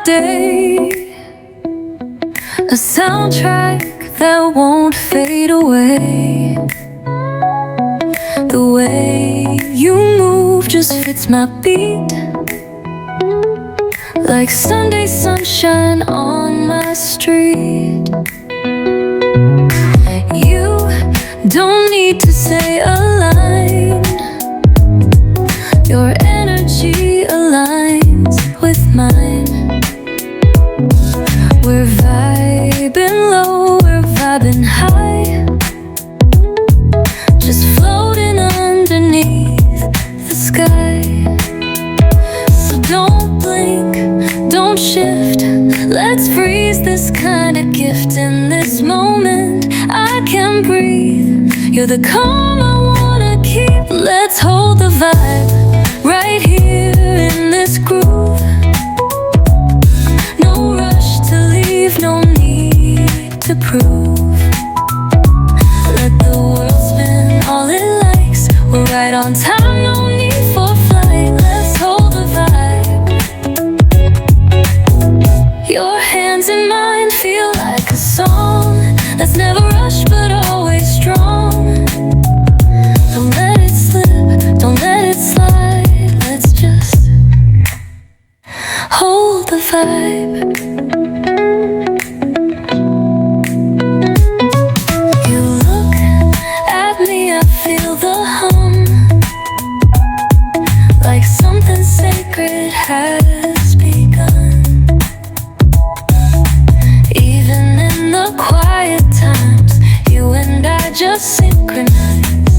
day, a soundtrack that won't fade away. The way you move just fits my beat, like Sunday sunshine on my street. You don't need to say a line, your energy aligns with mine. We're vibing low, we're vibing high, just floating underneath the sky. So don't blink, don't shift, let's freeze this kind of gift. In this moment I can breathe, you're the calm I wanna keep. Let's hold the vibe right here in this groove. No rush to leave, no need to prove. Let the world spin all it likes, we're right on time, no need for flight. Let's hold the vibe. Your hands in mine feel like a song that's never rushed but always strong. Don't let it slip, don't let it slide. Let's just hold the vibe. You look at me, I feel the hum, like something sacred has begun. Even in the quiet times, you and I just synchronize.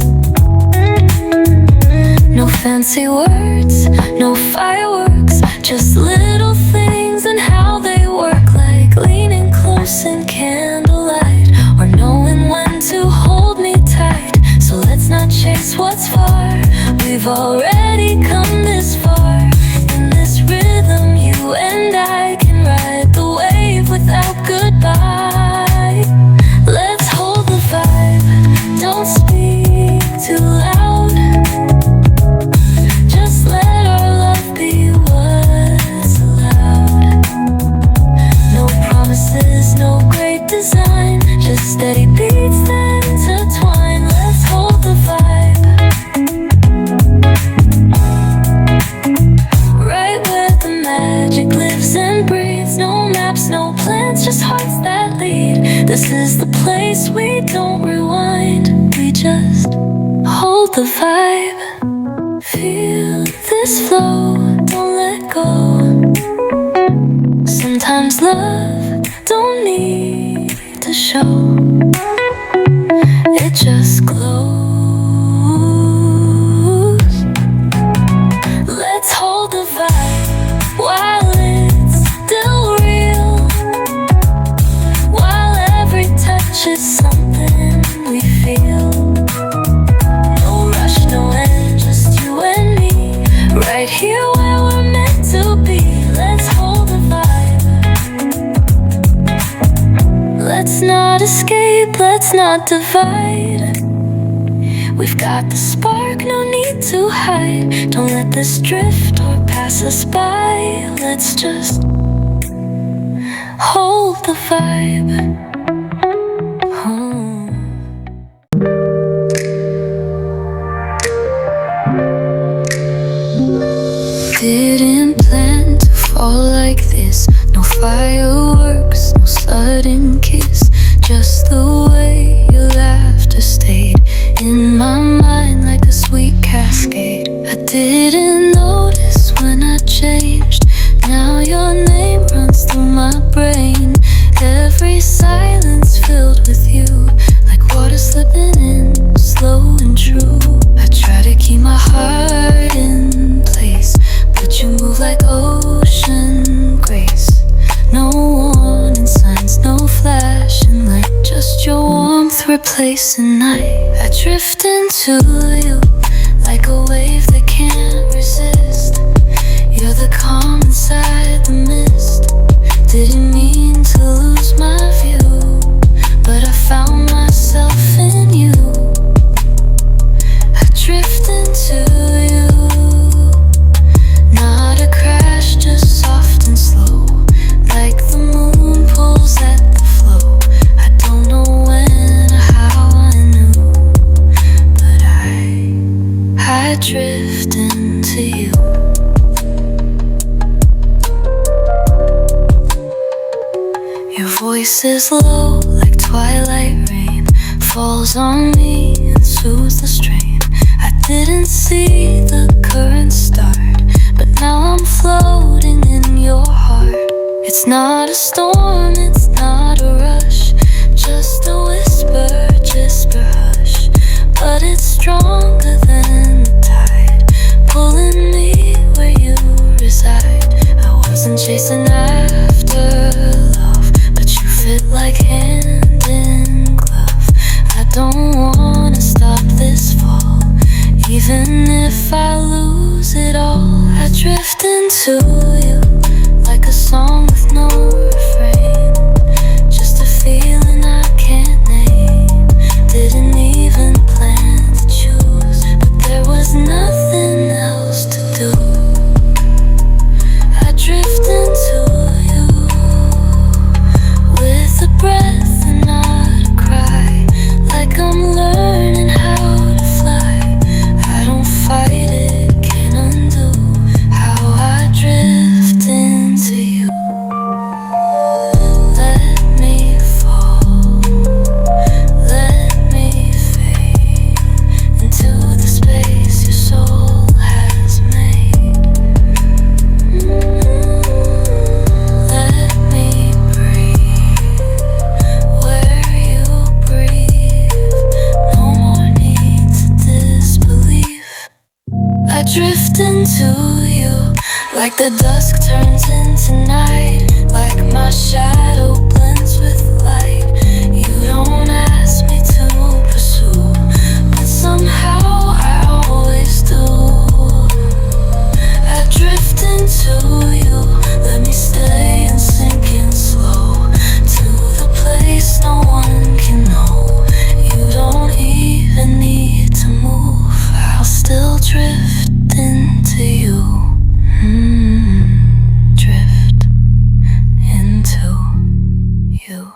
No fancy words, no fireworks, just little things and how they work, like leaning close in candlelight, or knowing when to hold me tight. So let's not chase what's far, we've already come this far. In this rhythm, you and I can ride the wave without goodbye. Let's hold the vibe, don't speak too loud, just let our love be what's allowed. No promises, no great design, just steady beats that intertwine. Let's hold the vibe, right where the magic lives and breathes. No maps, no plans, just hearts that lead. This is the place we don't rewind, we just hold the vibe. Feel this flow, don't let go. Sometimes love don't need to show, it just glows. Let's hold the vibe while it's still real, while every touch is something we feel. No rush, no end, just you and me, right here where we're meant to be. Let's hold the vibe. Let's not escape, let's not divide. We've got the spark, no need to hide. Don't let this drift or pass us by. Let's just hold the vibe. Didn't plan to fall like this. No fireworks, no sudden kiss, just the way your laughter stayed in my mind like a sweet cascade. I didn't notice when I changed, now your name runs through my brain. Every silence filled with you, like water slipping in, slow and true. I try to keep my heart in place, but you move like ocean grace. No warning signs, no flashing light, just your warmth replacing night. I drift into you like a wave that can't resist. You're the calm inside the mist. Didn't mean to lose my view, but I found myself in you. I drift into you, not a crash, just soft and slow. drift into you. Your voice is low like twilight rain, falls on me and soothes the strain. I didn't see the current start, but now I'm floating in your heart. It's not a storm, it's not a rush, just a whisper, hush. But it's stronger than the tide, pulling me where you reside. I wasn't chasing after love, but you fit like hand in glove. I don't wanna stop this fall, even if I lose it all. I drift into you like a song with no refrain, just a feeling I can't name. Didn't even plan to choose, but there was nothing else to do. I drift into you with a breath and not a cry, like I'm learning how to fly. I don't fight it, can't undo how I drift into you. Let me fall, let me fade into the space your soul has made. Let me breathe where you breathe. No more need to disbelieve. I drift into you like the dusk turns into night, like my shadow blends with light. You don't ask me to pursue, but somehow I always do. I drift into you, let me stay and sink in slow to the place no one can know. You don't even need to move, I'll still drift into you. Drift into you.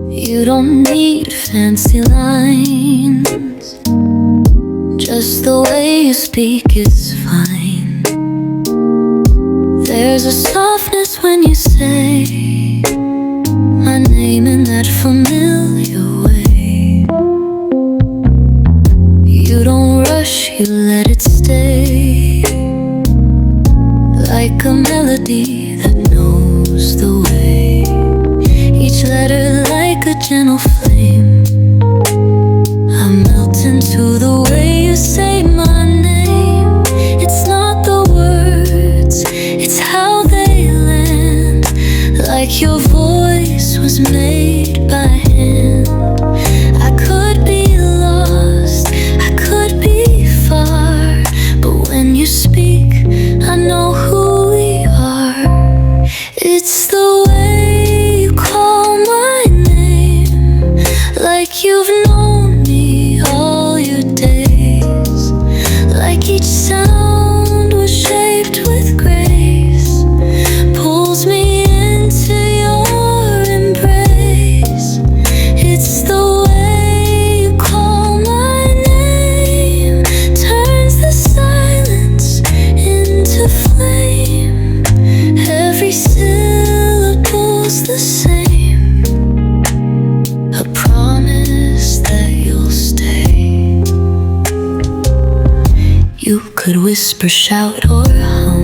You don't need fancy lines, just the way you speak is fine. There's a softness when you say my name in that familiar way. You don't rush, you let it stay, like a melody that knows the way. Each letter like a gentle flame, I melt into the way you say my name. It's not the words, it's how they land, like your voice was made by hand. I could be lost, I could be far, but when you speak, I know who we are. It's the way you call my name, like you've known me all your days, like each sound was shaped with grace, pulls me into your embrace. It's the way you call my name, turns the silence into flame. Every syllable's the same, a promise that you'll stay. You could whisper, shout, or hum,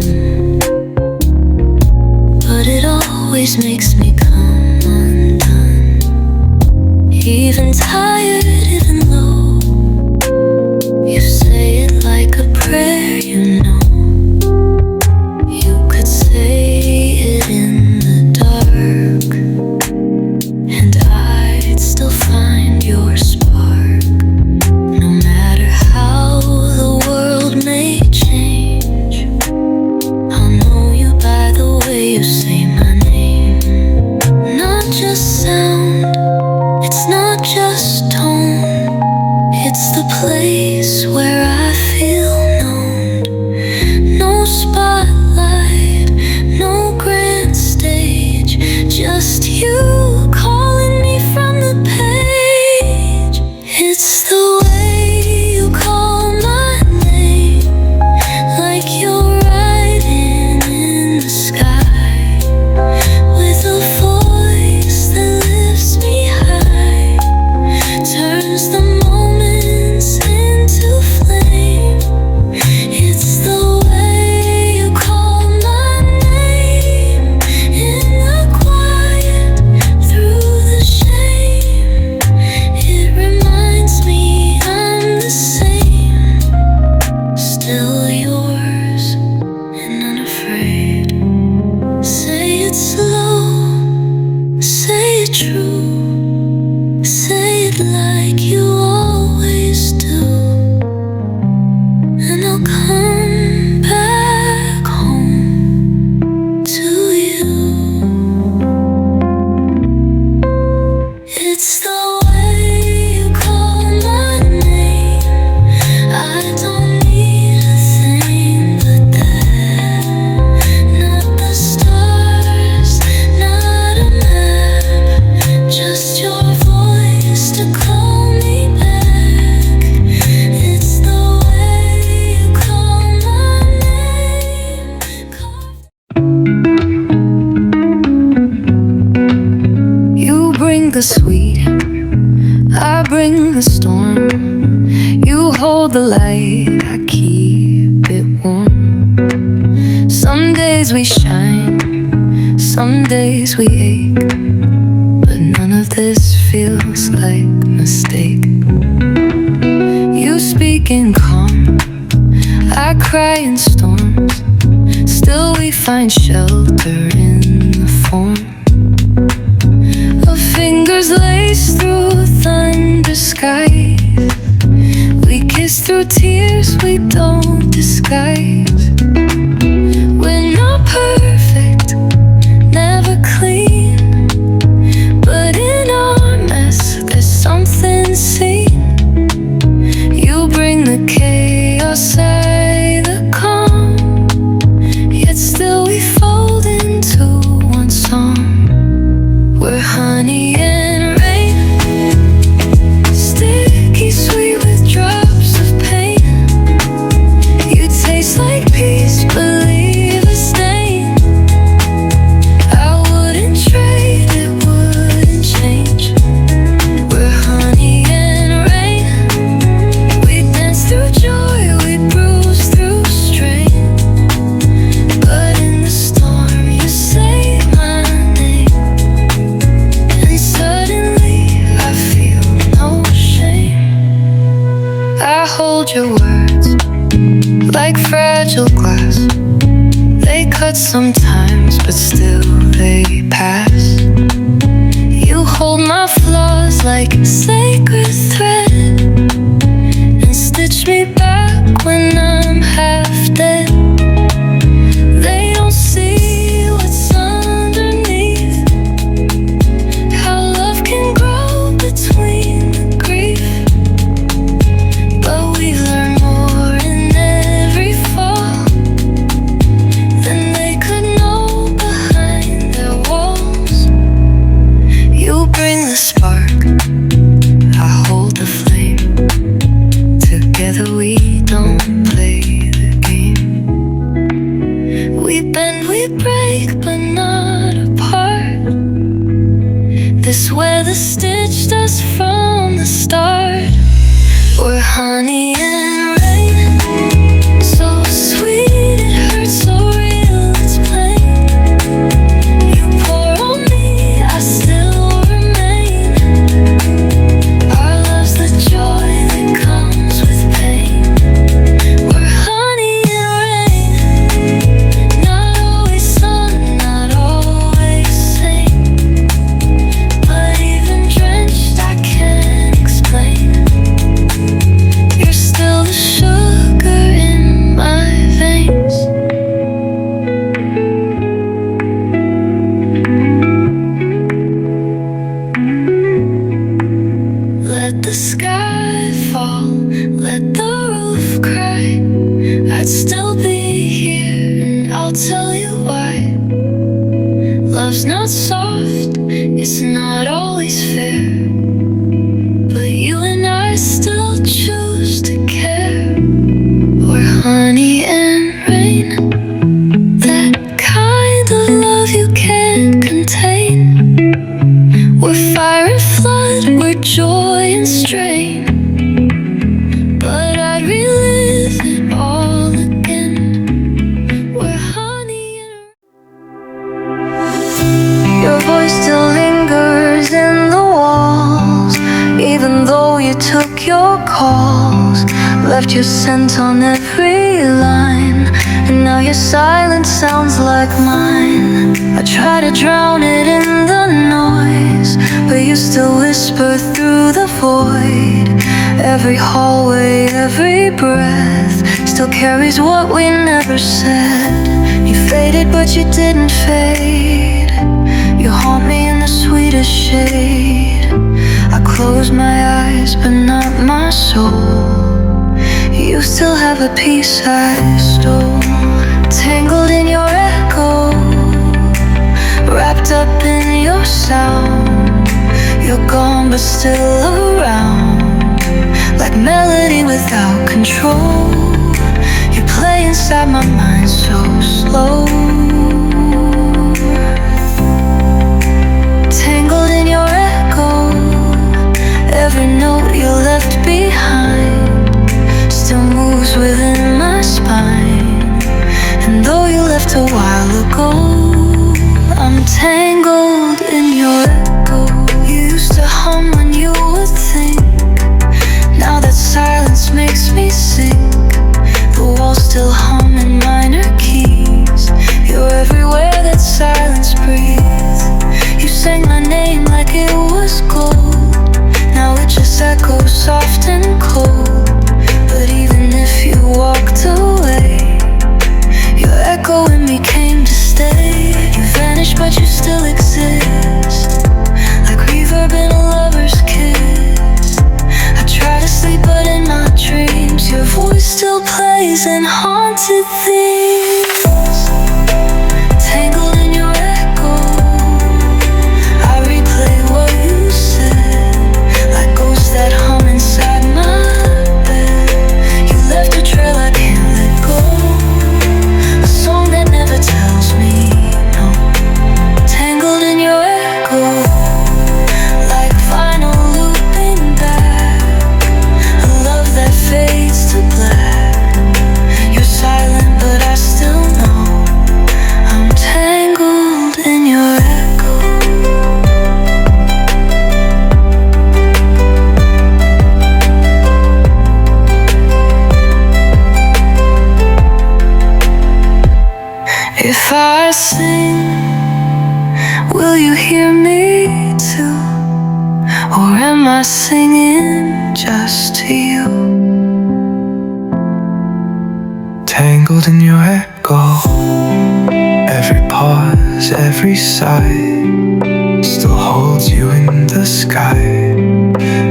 but it always makes me come undone. Even tired, even low, you say it like a prayer, you know. You could say it in the dark, and I'd still find your spark. No matter how the world may change, I'll know you by the way you say my name. Not just sound, it's not just tone, it's the place where I feel known. slow, say it true, say it like you always do, and I'll come back home to you. It's the way you call my name. I don't need a thing but that. Not the stars, not a map, just your voice to call me back. It's the way you call my name. You bring the sweet, I bring the storm. You hold the light, I keep it warm. Some days we shine, some days we ache, but none of this feels like a mistake. You speak in calm, I cry in storms. Still we find shelter in the form of fingers laced through thunder skies. We kiss through tears we don't disguise. We're not perfect, never clean, but in our mess there's something seen. You bring the chaos, I the calm, yet still we fold into one song. We're honey and rain, sticky sweet with drops of pain. You taste like peace, but leave a stain. I wouldn't trade, it wouldn't change. We're honey and rain, we dance through joy, we bruise through strain. But in the storm you say my name, and suddenly I feel no shame. I hold your words like fragile glass. They cut sometimes, but still they pass. You hold my flaws like a sacred thread, and stitch me back when I'm half dead. They don't see what's underneath, how love can grow between the grief. But we learn more in every fall than they could know behind their walls. You bring the spark, I hold the flame. Together we don't play the game. We bend, we break, but not apart. This weather stitched us from the start. We're honey and rain, so sweet it hurts, so real it's plain. You pour on me, I still remain. Our love's the joy that comes with pain. We're honey and rain, not always sun, not always sane, but even drenched I can't explain. You're still the sugar in my veins. Let the sky fall, let the roof cry. I'd still be here, and I'll tell you why. Love's not soft, it's not always fair, but you and I still choose to care. We're honey and rain, that kind of love you can't contain. We're fire and flood, we're joy and strain, but I'd relive it all again. We're honey and your voice still lingers in the walls, even though you took your calls. Left your scent on every line, and now your silence sounds like mine. I try to drown it in the noise, but you still whisper through the void. Every hallway, every breath still carries what we never said. You faded but you didn't fade. You haunt me in the sweetest shade. I close my eyes but not my soul. You still have a piece I stole. Tangled in your echo, wrapped up in your sound. You're gone but still around, like melody without control. You play inside my mind so slow. Tangled in your echo, every note you left behind still moves within my spine. And though you left a while ago, I'm tangled in your echo. You used to hum when you would think. Now that silence makes me sink. The walls still hum in minor keys. You're everywhere that silence breathes. You sang my name like it was gold. Now it just echoes soft and cold. But even if you walked away, your echo in me came to stay. You vanished but you still exist, like reverb in a lover's kiss. I try to sleep but in my dreams your voice still plays in haunted themes. Tangled in your echo, I replay what you said, like ghosts that hum inside my bed. You left a trail I can't let go, a song that never tells me no. Tangled in your echo, like vinyl looping back, a love that fades to black. You're silent but I still know I'm tangled in your echo. If I sing, will you hear me too? Or am I singing just to you? Tangled in your echo, every pause, every sigh still holds you in the sky.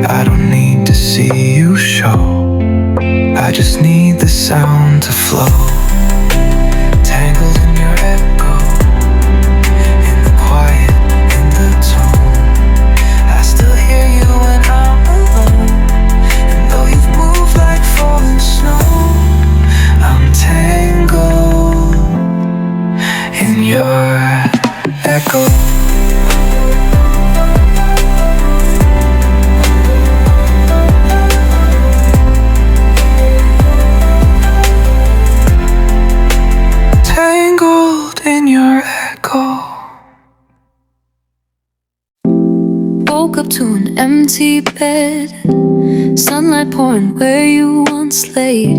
I don't need to see you show, I just need the sound to flow. Tangled in your echo, in the quiet, in the tone. I still hear you when I'm alone, and though you've moved like falling snow, I'm tangled in your echo. Tangled in your echo. Woke up to an empty bed, sunlight pouring where you once laid.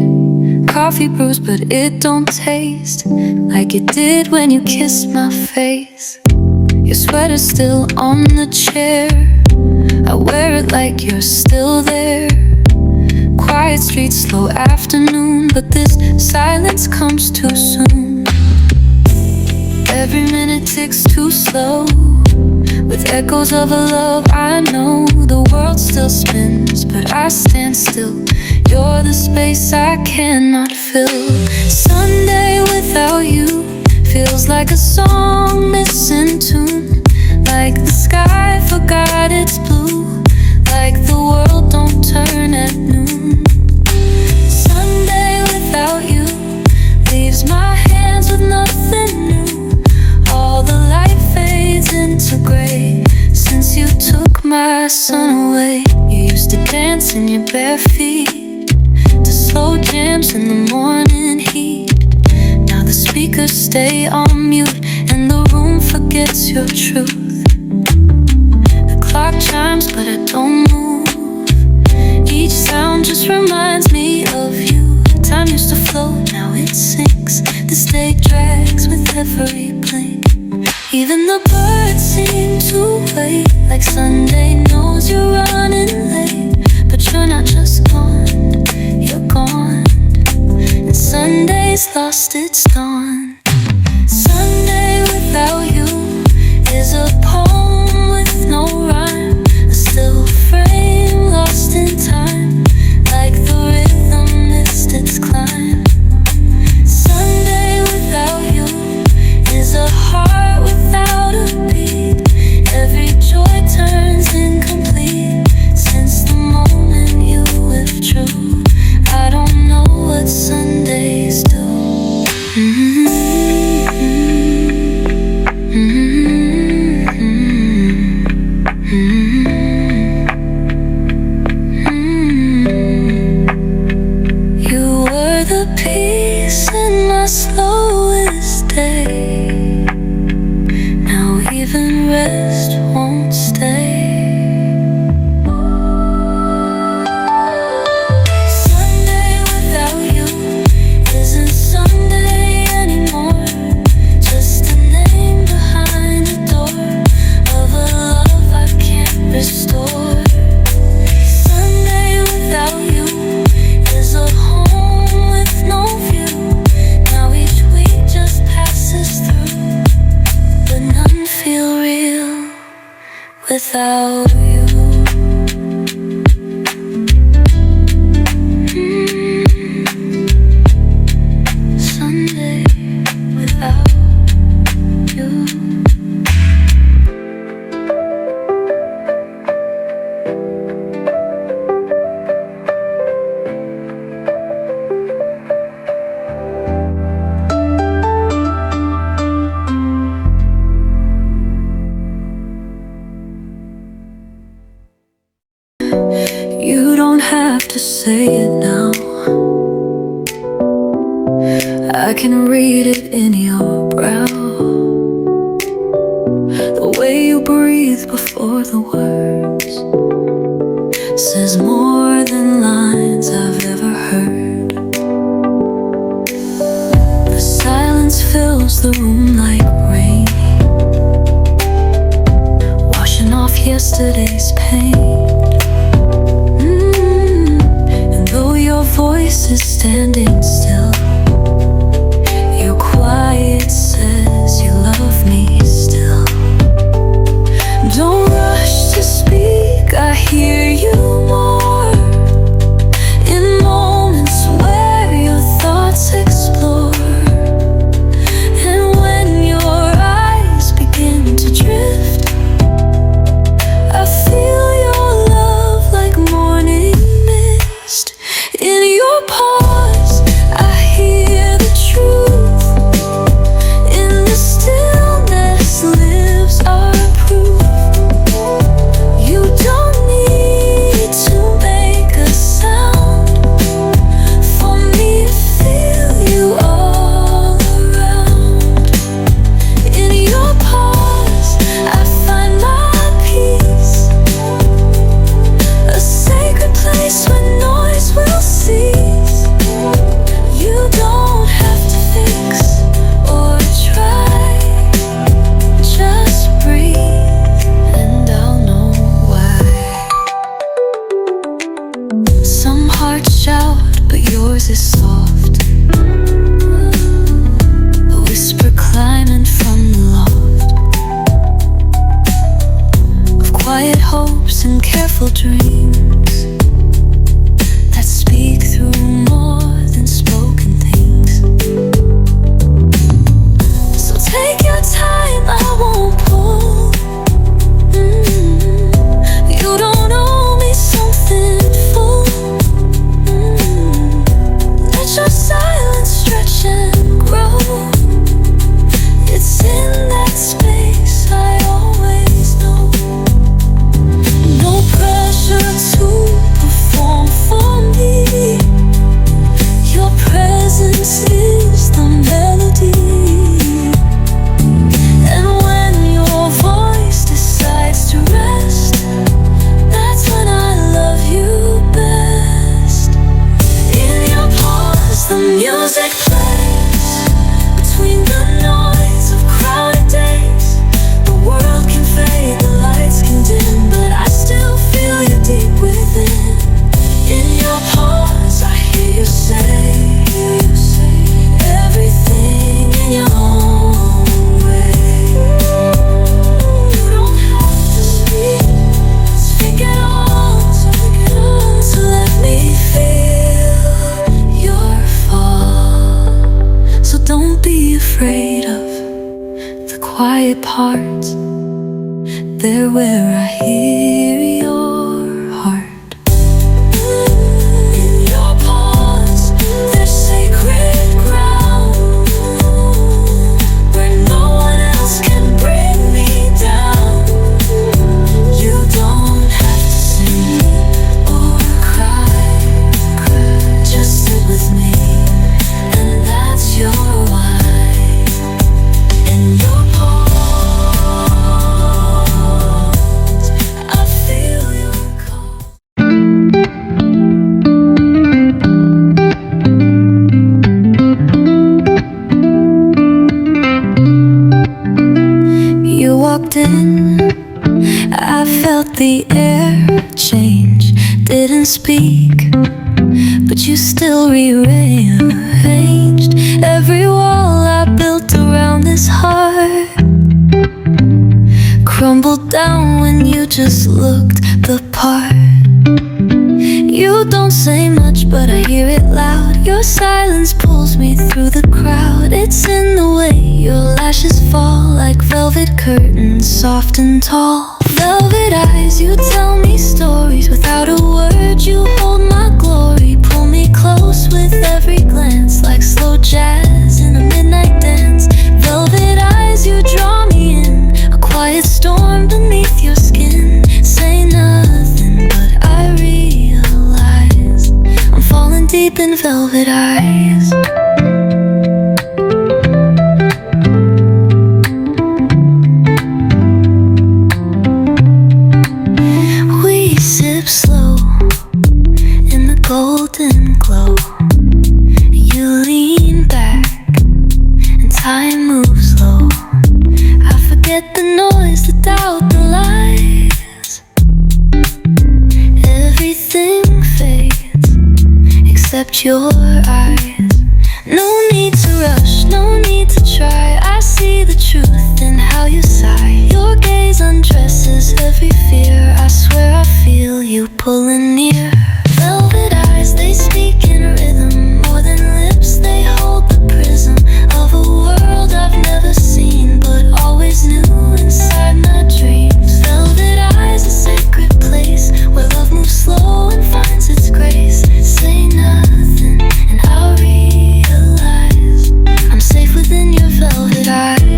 Coffee brews but it don't taste like it did when you kissed my face. Your sweater's still on the chair, I wear it like you're still there. Quiet streets, slow afternoon, but this silence comes too soon. Every minute ticks too slow, with echoes of a love I know. The world still spins, but I stand still. You're the space I cannot fill. Sunday without you feels like a song missing tune, like the sky forgot its blue, like the world don't turn at noon. Sunday without you leaves my hands with nothing new. All the light fades into gray since you took my sun away. You used to dance in your bare feet to slow jams in the morning heat. Now the speakers stay on mute and the room forgets your truth. The clock chimes but I don't move. Each sound just reminds me of you. Time used to float, now it sinks. This day drags with every blink. Even the birds seem to wait, like Sunday knows you're running late. But you're not just gone, you're gone. And Sunday's lost its dawn. Sunday without you is a poem with no rhyme, a still frame lost in time, like the rhythm missed its climb. Sunday without you is a heart without a beat. Every joy turns incomplete since the moment you withdrew. I don't know what Sundays do. You were the peace in my slowest day. Now even rest won't stay. Sunday without you isn't Sunday anymore. Just a name behind the door of a love I can't restore. Sunday without you is a home with no view. Now each week just passes through, but none feel real without you. Sunday without you. You don't have to say it now. I can read it in your brow. The way you breathe before the words says more than lines I've ever heard. The silence fills the room like rain, washing off yesterday's pain. Your voice is standing still. Your quiet says you love me still. Don't rush to speak, I hear you more in moments where your thoughts explore. And when your eyes begin to drift, I feel your love like morning mist. In your pause, I hear the truth. In the stillness lives our proof. You don't need to make a sound for me to feel you all around. In your pause, I find my peace, a sacred place where noise will cease. You don't have to fix or try, just breathe and I'll know why. Some hearts shout, but yours is soft, a whisper climbing from the loft of quiet hopes and careful dreams that speak through more than spoken things. So take your time, I won't pull. You don't owe me something full. Let your silence stretch and grow. It's in that space I always know. No pressure to heart. There where I hear your heart. In your paws, there's sacred ground, where no one else can bring me down. You don't have to sing or cry, just sit with me, and that's your why. In your paws, I feel your call. You walked in, I felt the air change. Didn't speak, but you still rearranged every wall I built around this heart. Crumbled down when you just looked the part. You don't say much, but I hear it loud. Your silence pulls me through the crowd. It's in the way your lashes fall like velvet curtains, soft and tall. Velvet eyes, you tell me stories without a word. You hold my glory, pull me close with every glance, like slow jazz in a midnight dance. Velvet eyes, you draw me in, a quiet storm beneath your skin. Say nothing, but I realize I'm falling deep in velvet eyes. We sip slow in the golden glow. You lean back and time moves slow. I forget the noise, the doubt, the lies. Everything fades except your eyes. No need to rush, no need to try. I see the truth in how you sigh. Your gaze undresses every fear. I swear I feel you pulling near. Velvet eyes, they speak in rhythm. More than lips, they hold the prism of a world I've never seen, but always knew inside my dreams. Velvet eyes, a sacred place where love moves slow and finds its grace. Say nothing, and I'll realize I'm safe within your velvet eyes.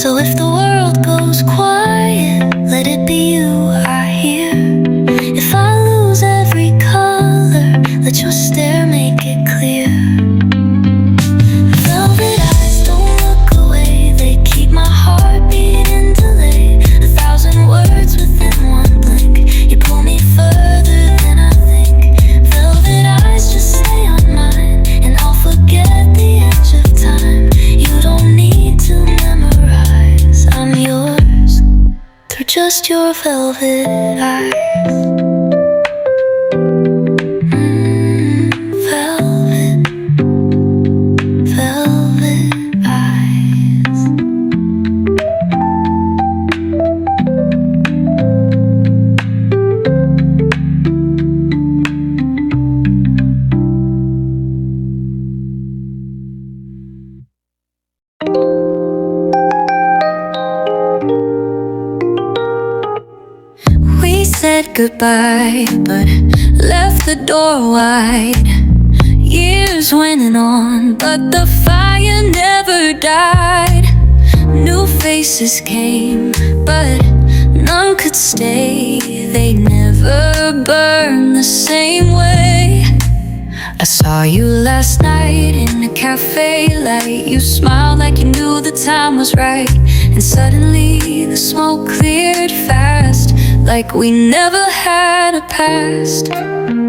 So if the world goes quiet, let it be you I hear. If I lose every color, let your stare make it clear. Velvet eyes don't look away, they keep my heartbeat in delay. 1,000 words within one blink, you pull me further than I think. Velvet eyes, just stay on mine, and I'll forget the edge of time. You don't need to memorize, I'm yours through just your velvet eyes. Velvet, velvet eyes. We said goodbye, but left the door wide. Years went on, but the fire never died. New faces came, but none could stay. They never burned the same way. I saw you last night in a cafe light. You smiled like you knew the time was right, and suddenly the smoke cleared fast, like we never had a past.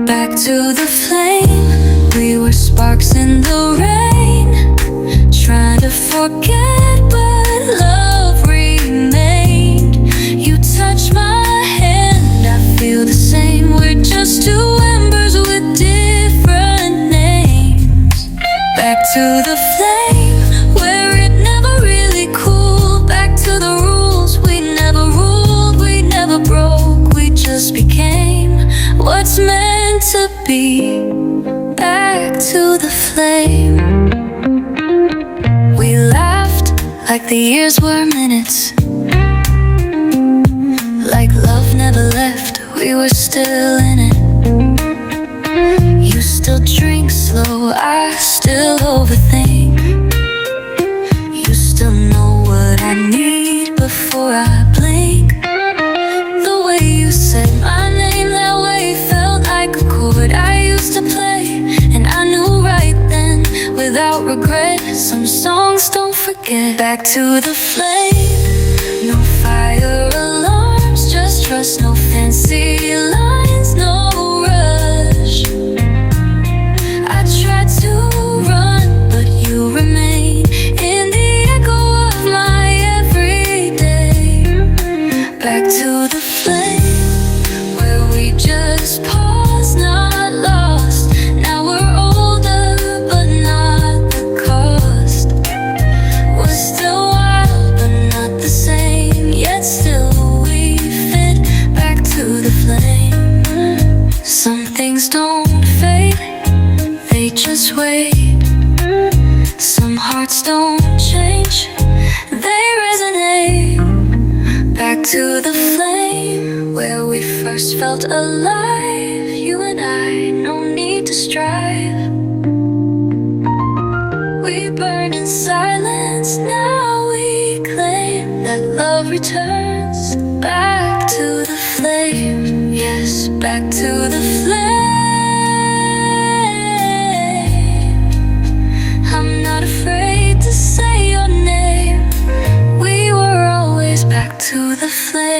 Back to the flame, we were sparks in the rain, trying to forget, but love remained. You touched my hand, I feel the same. We're just two embers with different names. Back to the flame, where it never really cooled. Back to the rules, we never ruled, we never broke. We just became what's meant to be. flame. We laughed like the years were minutes, like love never left, we were still in it. You still drink slow, I still overthink. You still know what I need before I blink. The way you said my name that way felt like a chord I used to play, and I knew right then, without regret, some songs don't forget. Back to the flame, no fire alarms, just trust, no fancy lines, no rush. I tried to run, but you remain in the echo of my everyday. Back to the flame, where we just paused, not lost. Now we're older, but not the cost. We're still wild, but not the same, yet still we fit. Back to the flame. Some things don't fade, they just wait. Some hearts don't change, they resonate. Back to the flame, where we first felt alive. You and I, no need to strive. We burned in silence, now we claim that love returns. Back to the flame, yes, back to the flame. I'm not afraid to say your name. We were always back to the flame.